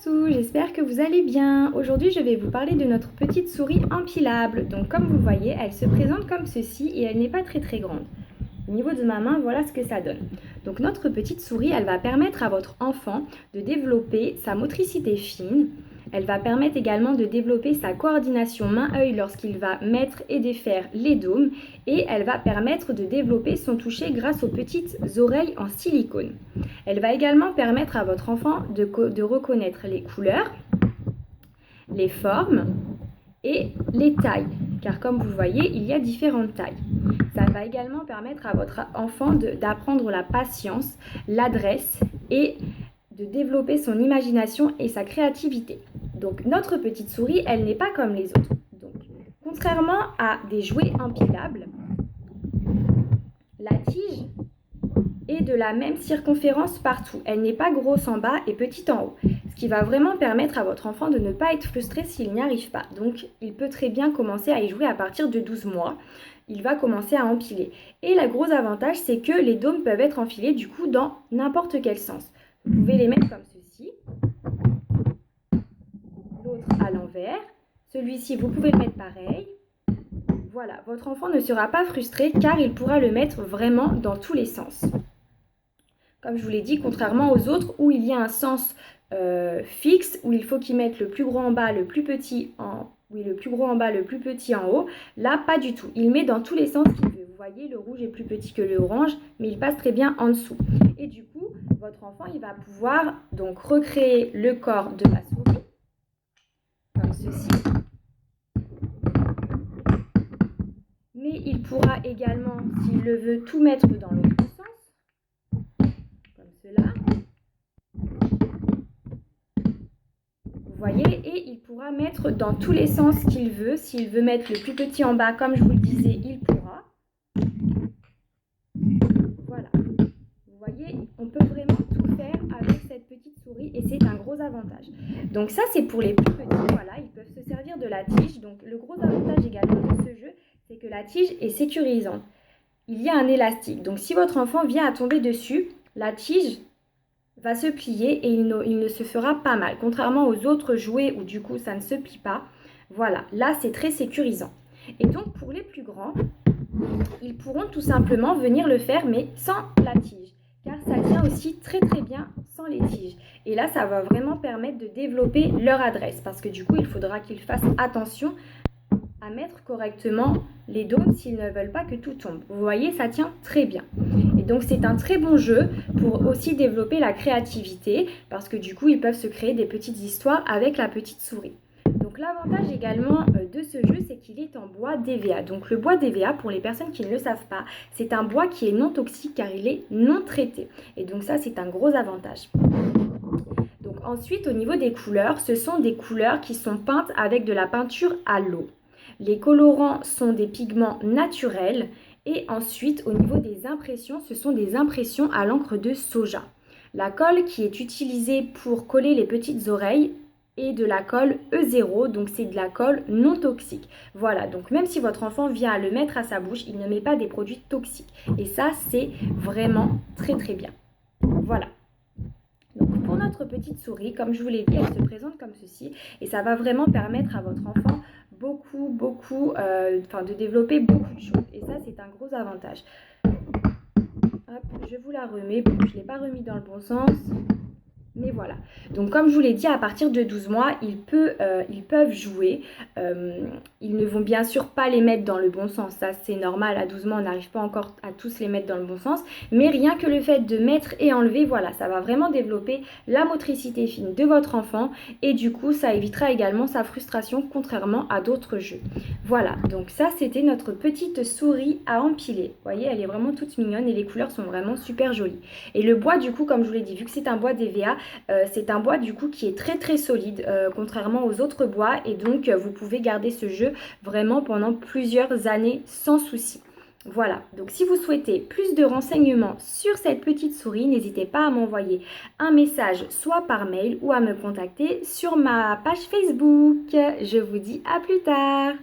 tout, j'espère que vous allez bien. Aujourd'hui, je vais vous parler de notre petite souris empilable. Donc comme vous voyez, elle se présente comme ceci et elle n'est pas très grande. Au niveau de ma main, voilà ce que ça donne. Donc notre petite souris, elle va permettre à votre enfant de développer sa motricité fine. Elle va permettre également de développer sa coordination main-œil lorsqu'il va mettre et défaire les dômes. Et elle va permettre de développer son toucher grâce aux petites oreilles en silicone. Elle va également permettre à votre enfant de reconnaître les couleurs, les formes et les tailles. Car comme vous voyez, il y a différentes tailles. Ça va également permettre à votre enfant d'apprendre la patience, l'adresse et de développer son imagination et sa créativité. Donc notre petite souris, elle n'est pas comme les autres. Donc, contrairement à des jouets empilables, la tige est de la même circonférence partout. Elle n'est pas grosse en bas et petite en haut. Ce qui va vraiment permettre à votre enfant de ne pas être frustré s'il n'y arrive pas. Donc il peut très bien commencer à y jouer à partir de 12 mois. Il va commencer à empiler. Et le gros avantage, c'est que les dômes peuvent être enfilés du coup dans n'importe quel sens. Vous pouvez les mettre comme ceci. L'autre à l'envers. Celui-ci, vous pouvez le mettre pareil. Voilà, votre enfant ne sera pas frustré car il pourra le mettre vraiment dans tous les sens. Comme je vous l'ai dit, contrairement aux autres où il y a un sens fixe, où il faut qu'il mette le plus gros en bas, le plus petit en le plus gros en bas, le plus petit en haut. Là, pas du tout. Il met dans tous les sens qu'il veut. Vous voyez, le rouge est plus petit que le orange, mais il passe très bien en dessous. Et du coup, votre enfant, il va pouvoir donc recréer le corps de la souris, comme ceci. Mais il pourra également, s'il le veut, tout mettre dans l'autre sens, comme cela. Vous voyez, et il pourra mettre dans tous les sens qu'il veut. S'il veut mettre le plus petit en bas, comme je vous le disais, il pourra. Voilà. Vous voyez, on peut vraiment tout faire avec cette petite souris et c'est un gros avantage. Donc ça, c'est pour les plus petits. Voilà, ils peuvent se servir de la tige. Donc le gros avantage également de ce jeu, c'est que la tige est sécurisante. Il y a un élastique. Donc si votre enfant vient à tomber dessus, la tige va se plier et il ne se fera pas mal. Contrairement aux autres jouets où du coup ça ne se plie pas. Voilà, là c'est très sécurisant. Et donc pour les plus grands, ils pourront tout simplement venir le faire mais sans la tige. Car ça tient aussi très bien sans les tiges. Et là ça va vraiment permettre de développer leur adresse. Parce que du coup il faudra qu'ils fassent attention à mettre correctement les dômes s'ils ne veulent pas que tout tombe. Vous voyez, ça tient très bien. Et donc c'est un très bon jeu pour aussi développer la créativité parce que du coup ils peuvent se créer des petites histoires avec la petite souris. Donc l'avantage également de ce jeu, c'est qu'il est en bois DVA. Donc le bois DVA, pour les personnes qui ne le savent pas, c'est un bois qui est non toxique car il est non traité. Et donc ça, c'est un gros avantage. Donc ensuite, au niveau des couleurs, ce sont des couleurs qui sont peintes avec de la peinture à l'eau. Les colorants sont des pigments naturels et ensuite au niveau des impressions, ce sont des impressions à l'encre de soja. La colle qui est utilisée pour coller les petites oreilles est de la colle E0, donc c'est de la colle non toxique. Voilà, donc même si votre enfant vient à le mettre à sa bouche, il ne met pas des produits toxiques. Et ça, c'est vraiment très bien. Voilà. Donc pour notre petite souris, comme je vous l'ai dit, elle se présente comme ceci et ça va vraiment permettre à votre enfant de développer beaucoup de choses. Et ça, c'est un gros avantage. Hop, je vous la remets. Bon, je ne l'ai pas remis dans le bon sens. Mais voilà. Donc comme je vous l'ai dit, à partir de 12 mois, ils peuvent jouer. Ils ne vont bien sûr pas les mettre dans le bon sens. Ça, c'est normal. À 12 mois, on n'arrive pas encore à tous les mettre dans le bon sens. Mais rien que le fait de mettre et enlever, voilà, ça va vraiment développer la motricité fine de votre enfant. Et du coup, ça évitera également sa frustration, contrairement à d'autres jeux. Voilà, donc ça, c'était notre petite souris à empiler. Vous voyez, elle est vraiment toute mignonne et les couleurs sont vraiment super jolies. Et le bois, du coup, comme je vous l'ai dit, vu que c'est un bois DVA, c'est un bois du coup qui est très solide contrairement aux autres bois et donc vous pouvez garder ce jeu vraiment pendant plusieurs années sans souci. Voilà, donc si vous souhaitez plus de renseignements sur cette petite souris, n'hésitez pas à m'envoyer un message soit par mail ou à me contacter sur ma page Facebook. Je vous dis à plus tard.